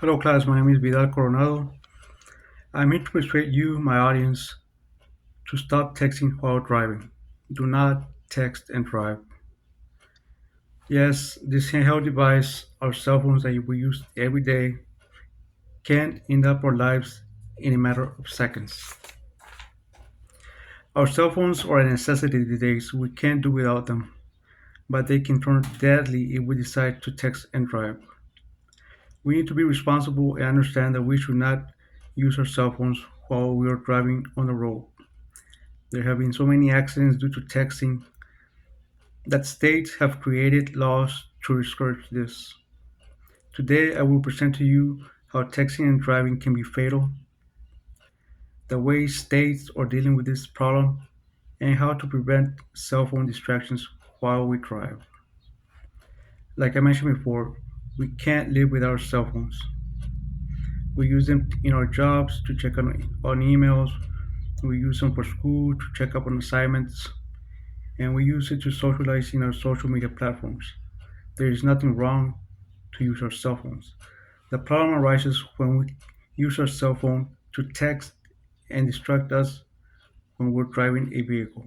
Hello, class. My name is Vidal Coronado. I'm here to persuade you, my audience, to stop texting while driving. Do not text and drive. Yes, this handheld device, our cell phones that we use every day, can end up our lives in a matter of seconds. Our cell phones are a necessity these days. We can't do without them, but they can turn deadly if we decide to text and drive. We need to be responsible and understand that we should not use our cell phones while we are driving on the road. There have been so many accidents due to texting that states have created laws to discourage this. Today, I will present to you how texting and driving can be fatal, the ways states are dealing with this problem, and how to prevent cell phone distractions while we drive. Like I mentioned before, we can't live without our cell phones. We use them in our jobs to check on emails, we use them for school to check up on assignments, and we use it to socialize in our social media platforms. There is nothing wrong to use our cell phones. The problem arises when we use our cell phone to text and distract us when we're driving a vehicle.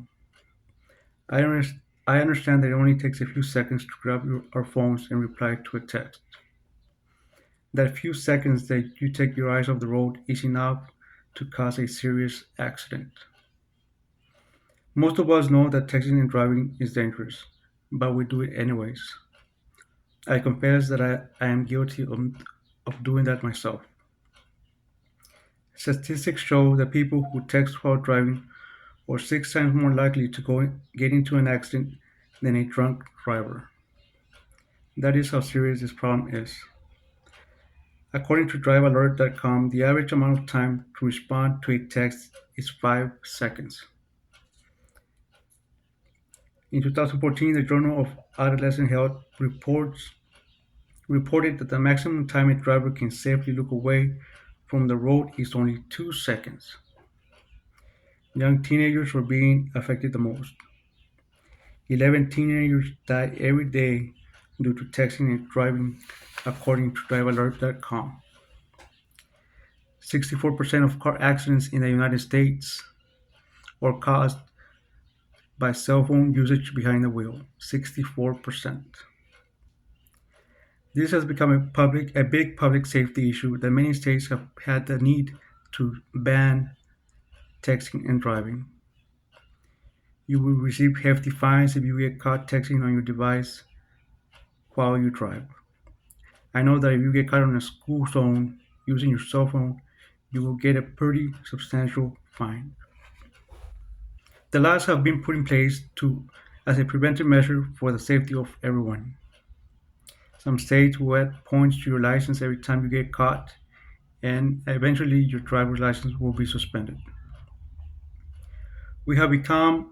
I, under- I understand that it only takes a few seconds to grab our phones and reply to a text. That few seconds that you take your eyes off the road is enough to cause a serious accident. Most of us know that texting and driving is dangerous, but we do it anyways. I confess that I am guilty of doing that myself. Statistics show that people who text while driving are six times more likely to get into an accident than a drunk driver. That is how serious this problem is. According to drivealert.com, the average amount of time to respond to a text is 5 seconds. In 2014, the Journal of Adolescent Health reported that the maximum time a driver can safely look away from the road is only 2 seconds. Young teenagers are being affected the most. 11 teenagers die every day due to texting and driving, according to drivealert.com. 64% of car accidents in the United States are caused by cell phone usage behind the wheel. 64%. This has become a big public safety issue that many states have had the need to ban texting and driving. You will receive hefty fines if you get caught texting on your device while you drive. I know that if you get caught on a school zone using your cell phone, you will get a pretty substantial fine. The laws have been put in place to as a preventive measure for the safety of everyone. Some states will add points to your license every time you get caught, and eventually your driver's license will be suspended. We have become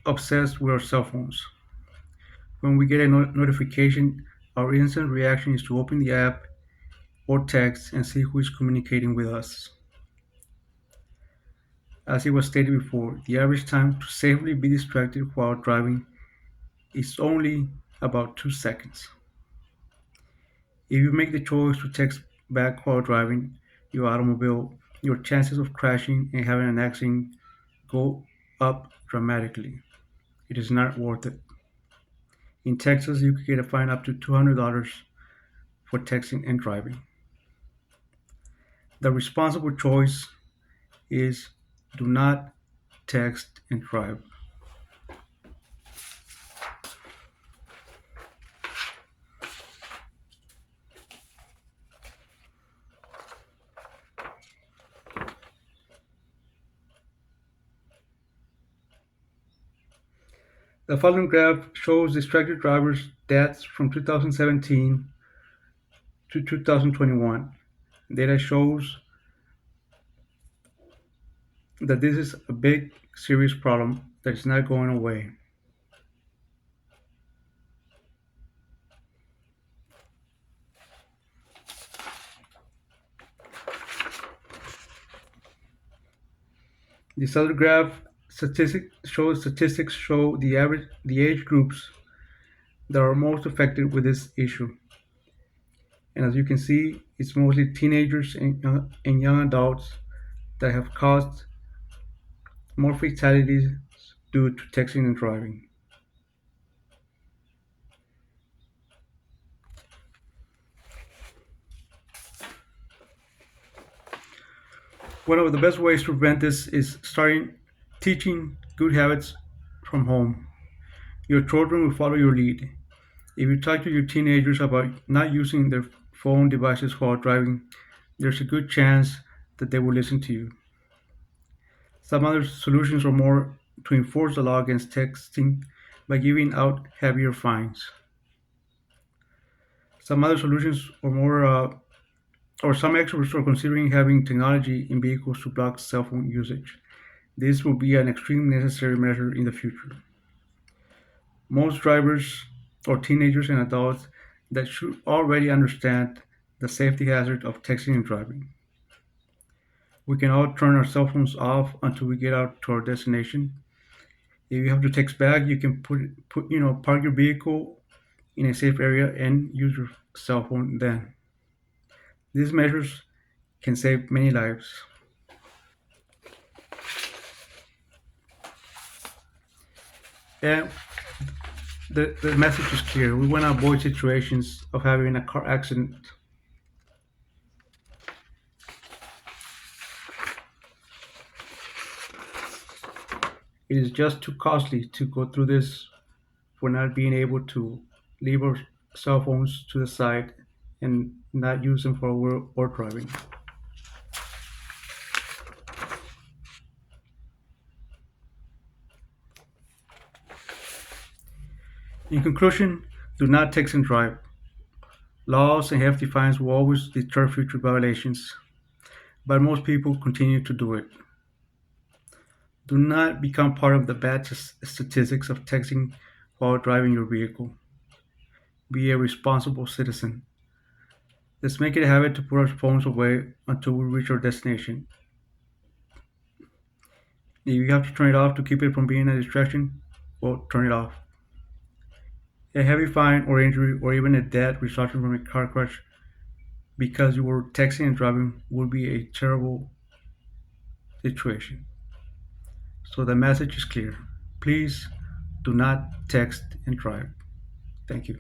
obsessed with our cell phones. When we get a notification, our instant reaction is to open the app or text and see who is communicating with us. As it was stated before, the average time to safely be distracted while driving is only about 2 seconds. If you make the choice to text back while driving your automobile, your chances of crashing and having an accident go up dramatically. It is not worth it. In Texas, you could get a fine up to $200 for texting and driving. The responsible choice is do not text and drive. The following graph shows distracted drivers' deaths from 2017 to 2021. Data shows that this is a big, serious problem that is not going away. This other graph statistics show the age groups that are most affected with this issue. And as you can see, it's mostly teenagers and young adults that have caused more fatalities due to texting and driving. One of the best ways to prevent this is starting teaching good habits from home. Your children will follow your lead. If you talk to your teenagers about not using their phone devices while driving, there's a good chance that they will listen to you. Some other solutions are more to enforce the law against texting by giving out heavier fines. Some other solutions are more, or some experts are considering having technology in vehicles to block cell phone usage. This will be an extremely necessary measure in the future. Most drivers or teenagers and adults that should already understand the safety hazard of texting and driving. We can all turn our cell phones off until we get out to our destination. If you have to text back, you can park your vehicle in a safe area and use your cell phone then. These measures can save many lives. And the message is clear. We want to avoid situations of having a car accident. It is just too costly to go through this for not being able to leave our cell phones to the side and not use them for work driving. In conclusion, do not text and drive. Laws and hefty fines will always deter future violations, but most people continue to do it. Do not become part of the bad statistics of texting while driving your vehicle. Be a responsible citizen. Let's make it a habit to put our phones away until we reach our destination. If you have to turn it off to keep it from being a distraction, well, turn it off. A heavy fine or injury or even a death resulting from a car crash because you were texting and driving would be a terrible situation. So the message is clear. Please do not text and drive. Thank you.